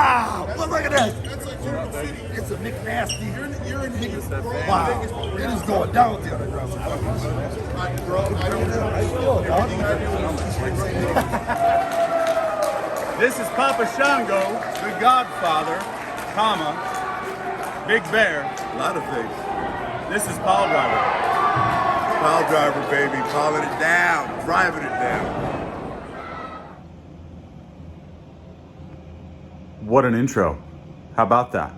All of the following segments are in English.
Wow! Well, look at this. It's a McNasty. You're in wow! It is going down the other ground. This is Papa Shango, the Godfather, comma, Big Bear. A lot of things. This is PileDriver. PileDriver, baby, piling it down, driving it down. What an intro. How about that?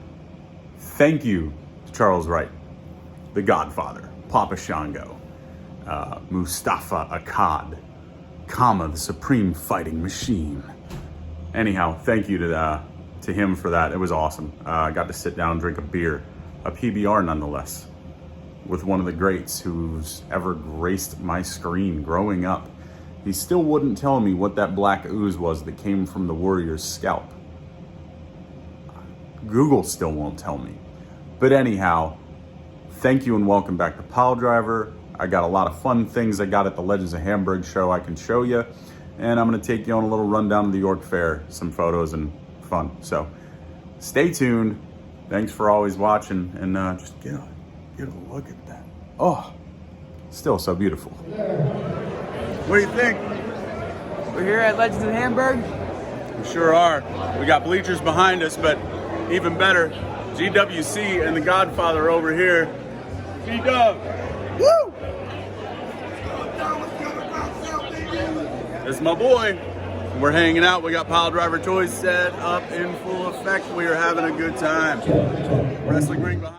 Thank you to Charles Wright, the Godfather, Papa Shango, Mustafa Akkad, comma, the supreme fighting machine. Anyhow, thank you to him for that. It was awesome. I got to sit down and drink a beer, a PBR nonetheless, with one of the greats who's ever graced my screen growing up. He still wouldn't tell me what that black ooze was that came from the warrior's scalp. Google still won't tell me. But anyhow, thank you and welcome back to PileDriver. I got a lot of fun things I got at the Legends of Hamburg show I can show you. And I'm gonna take you on a little rundown of the York Fair, some photos and fun. So stay tuned. Thanks for always watching, and just get a look at that. Oh, still so beautiful. What do you think? We're here at Legends of Hamburg. We sure are. We got bleachers behind us, but even better, GWC and the Godfather over here. G-Dub. Woo! This is my boy. We're hanging out. We got PileDriver toys set up in full effect. We are having a good time. Wrestling ring behind.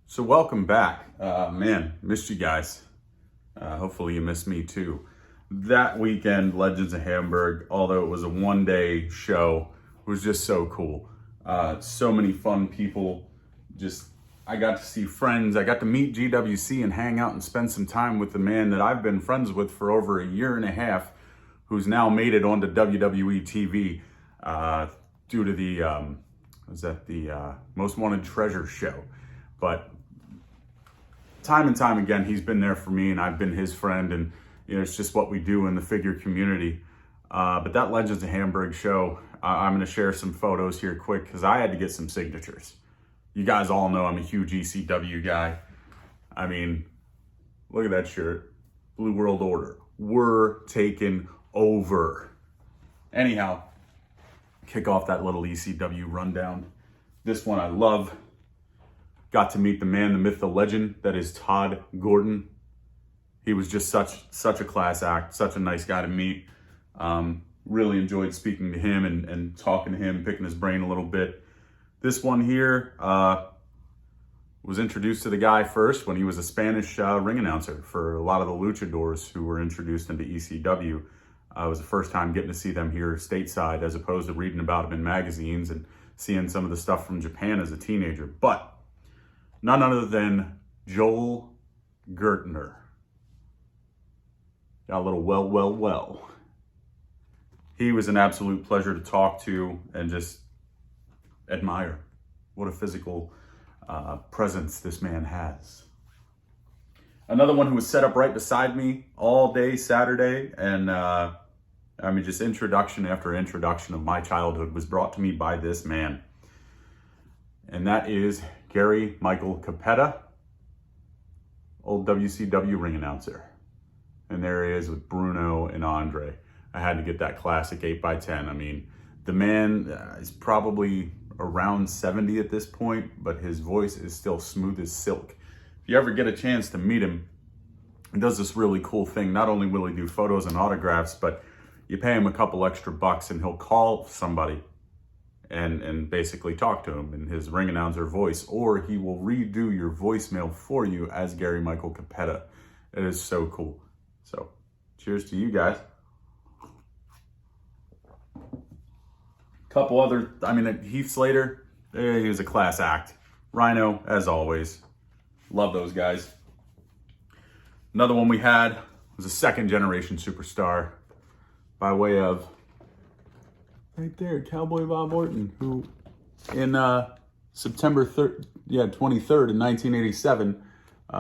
So welcome back. Man, missed you guys. Hopefully you missed me too. That weekend, Legends of Hamburg, although it was a one-day show, was just so cool. So many fun people. I got to see friends. I got to meet GWC and hang out and spend some time with the man that I've been friends with for over a year and a half, who's now made it onto WWE TV due to the Most Wanted Treasure show. But time and time again, he's been there for me and I've been his friend, and it's just what we do in the figure community. But that Legends of Hamburg show, I'm gonna share some photos here quick because I had to get some signatures. You guys all know I'm a huge ECW guy. I mean, look at that shirt. Blue World Order. We're taking over. Anyhow, kick off that little ECW rundown. This one I love. Got to meet the man, the myth, the legend that is Todd Gordon. He was just such a class act, such a nice guy to meet. Really enjoyed speaking to him and talking to him, picking his brain a little bit. This one here was introduced to the guy first when he was a Spanish ring announcer for a lot of the luchadors who were introduced into ECW. It was the first time getting to see them here stateside as opposed to reading about them in magazines and seeing some of the stuff from Japan as a teenager. But none other than Joel Gertner. Got a little well. He was an absolute pleasure to talk to and just admire. What a physical presence this man has. Another one who was set up right beside me all day Saturday, and just introduction after introduction of my childhood was brought to me by this man. And that is Gary Michael Capetta, old WCW ring announcer. And there he is with Bruno and Andre. I had to get that classic 8x10. I mean, the man is probably around 70 at this point, but his voice is still smooth as silk. If you ever get a chance to meet him, he does this really cool thing. Not only will he do photos and autographs, but you pay him a couple extra bucks and he'll call somebody and basically talk to him in his ring announcer voice, or he will redo your voicemail for you as Gary Michael Capetta. It is so cool. So cheers to you guys. Couple other, Heath Slater, he was a class act. Rhino, as always. Love those guys. Another one we had was a second generation superstar by way of, right there, Cowboy Bob Orton, who in September 23rd in 1987,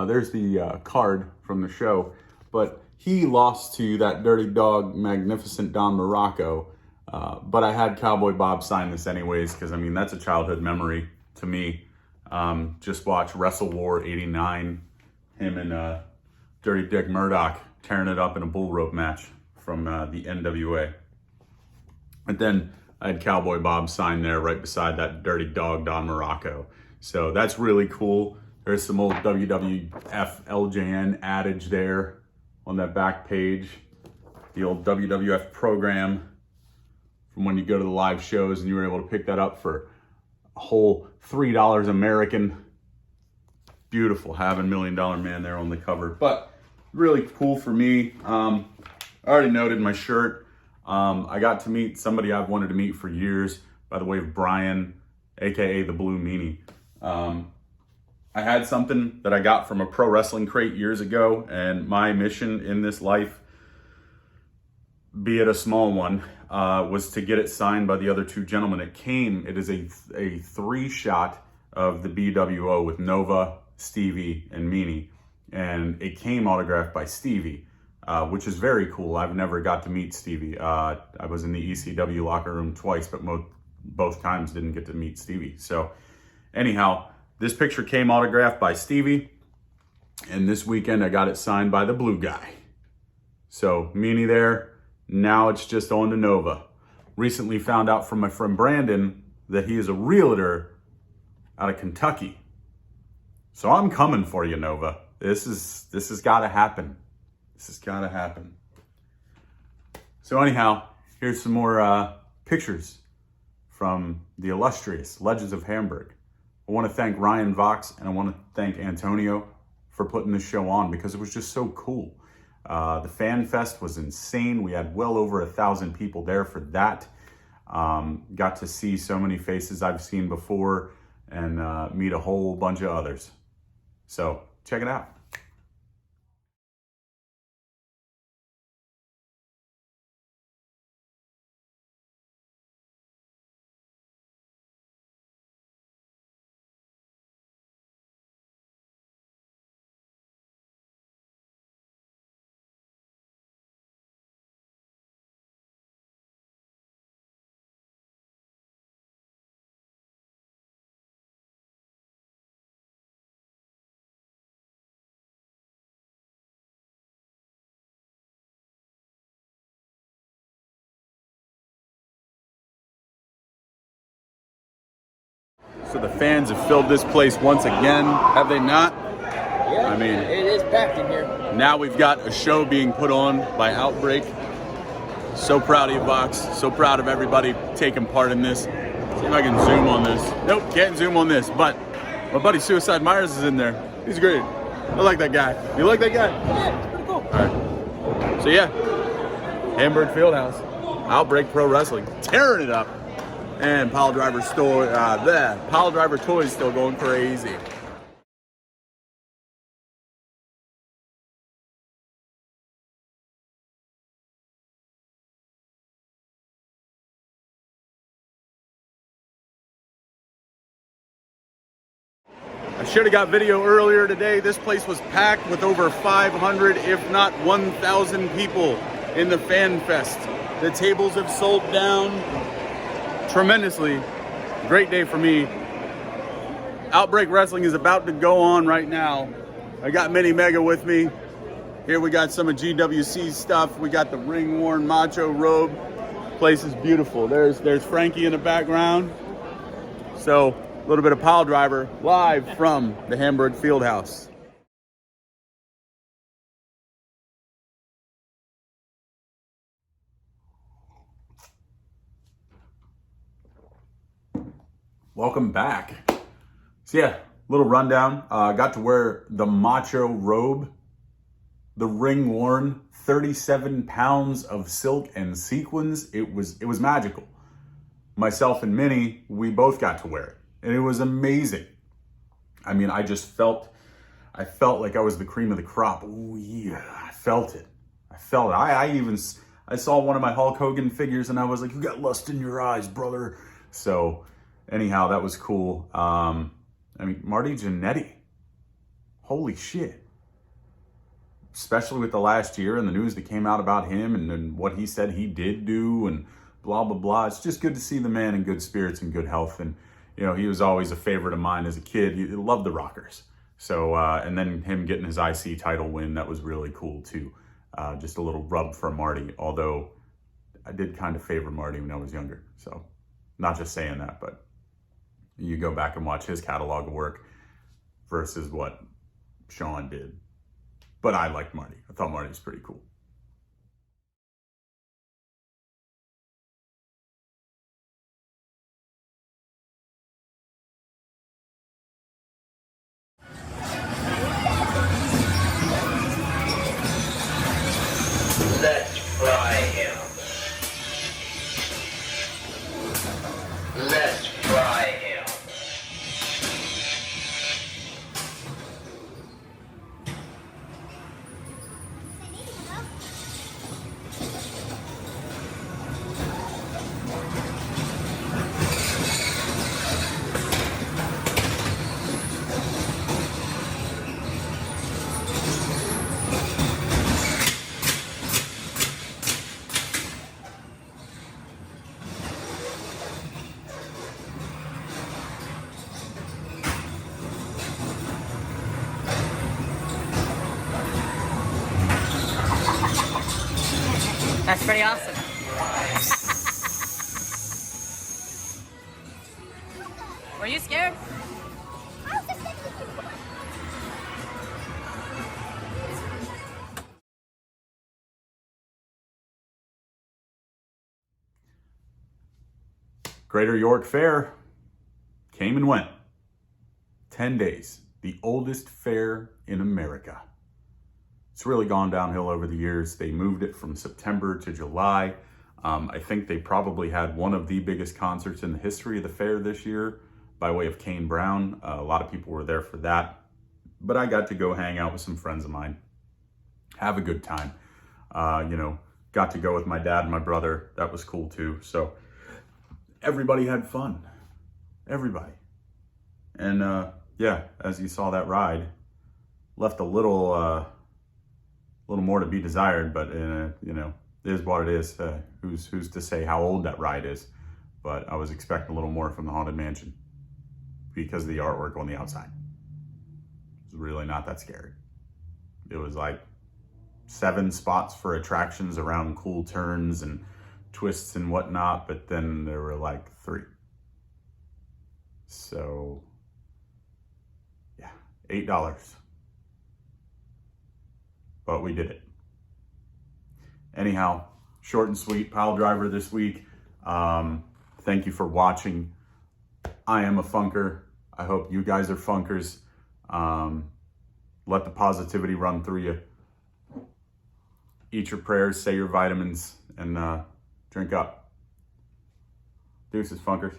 there's the card from the show, but he lost to that dirty dog, magnificent Don Morocco, but I had Cowboy Bob sign this anyways, because that's a childhood memory to me. Just watch Wrestle War 89, him and Dirty Dick Murdoch tearing it up in a bull rope match from the NWA. And then I had Cowboy Bob sign there right beside that dirty dog Don Morocco. So that's really cool. There's some old WWF LJN adage there on that back page. The old WWF program from when you go to the live shows, and you were able to pick that up for a whole $3 American. Beautiful having $1 Million Man there on the cover. But really cool for me. I already noted my shirt. I got to meet somebody I've wanted to meet for years by the way of Brian, aka the Blue Meanie. I had something that I got from a pro wrestling crate years ago, and my mission in this life, be it a small one, was to get it signed by the other two gentlemen. It is a 3-shot of the BWO with Nova, Stevie, and Meanie, and it came autographed by Stevie, which is very cool. I've never got to meet Stevie. I was in the ECW locker room twice, but both times didn't get to meet Stevie. So anyhow, this picture came autographed by Stevie, and this weekend I got it signed by the Blue Guy. So Meanie there, now it's just on to Nova. Recently found out from my friend Brandon that he is a realtor out of Kentucky. So I'm coming for you, Nova. This has gotta happen. This has gotta happen. So anyhow, here's some more pictures from the illustrious Legends of Hamburg. I want to thank Ryan Vox, and I want to thank Antonio for putting this show on, because it was just so cool. The Fan Fest was insane. We had well over 1,000 people there for that. Got to see so many faces I've seen before, and meet a whole bunch of others. So check it out. So the fans have filled this place once again, have they not? Yeah, it is packed in here. Now we've got a show being put on by Outbreak. So proud of you, Vox. So proud of everybody taking part in this. See if I can zoom on this. Nope, can't zoom on this, but my buddy Suicide Myers is in there. He's great. I like that guy. You like that guy? Yeah, it's pretty cool. All right. So yeah, Hamburg Fieldhouse, Outbreak Pro Wrestling, tearing it up. And PileDriver store, PileDriver toys still going crazy. I should have got video earlier today. This place was packed with over 500, if not 1,000 people in the Fan Fest. The tables have sold down tremendously. Great day for me. Outbreak Wrestling is about to go on right now. I got Mini Mega with me. Here we got some of GWC's stuff. We got the ring worn macho robe. Place is beautiful. There's Frankie in the background. So a little bit of PileDriver live from the Hamburg Fieldhouse. Welcome back. So yeah, little rundown. Got to wear the macho robe, the ring worn, 37 pounds of silk and sequins. It was magical. myself and Minnie, we both got to wear it. And it was amazing. I mean, I felt like I was the cream of the crop. Oh yeah, I felt it. I saw one of my Hulk Hogan figures and I was like, you got lust in your eyes, brother. So anyhow, that was cool. I mean, Marty Jannetty, holy shit. Especially with the last year and the news that came out about him and what he said he did do and blah, blah, blah. It's just good to see the man in good spirits and good health. And, you know, he was always a favorite of mine as a kid. He loved the Rockers. So, and then him getting his IC title win, that was really cool too. Just a little rub for Marty, although I did kind of favor Marty when I was younger. So, not just saying that, but you go back and watch his catalog of work versus what Sean did. But I liked Marty. I thought Marty was pretty cool. Let's fry him. Let's fry him. That's pretty awesome. Were you scared? Greater York Fair came and went. 10 days, the oldest fair in America. It's really gone downhill over the years. They moved it from September to July. I think they probably had one of the biggest concerts in the history of the fair this year by way of Kane Brown. A lot of people were there for that. But I got to go hang out with some friends of mine, have a good time. You know, got to go with my dad and my brother. That was cool too. So everybody had fun. Everybody. And yeah, as you saw that ride, left a little more to be desired, but you know, it is what it is. Who's to say how old that ride is? But I was expecting a little more from the Haunted Mansion because of the artwork on the outside. It's really not that scary. It was like 7 spots for attractions around cool turns and twists and whatnot, but then there were like 3. So yeah, $8. But we did it. Anyhow, short and sweet PileDriver this week. Thank you for watching. I am a funker. I hope you guys are funkers. Let the positivity run through you. Eat your prayers, say your vitamins, and drink up. Deuces, funkers.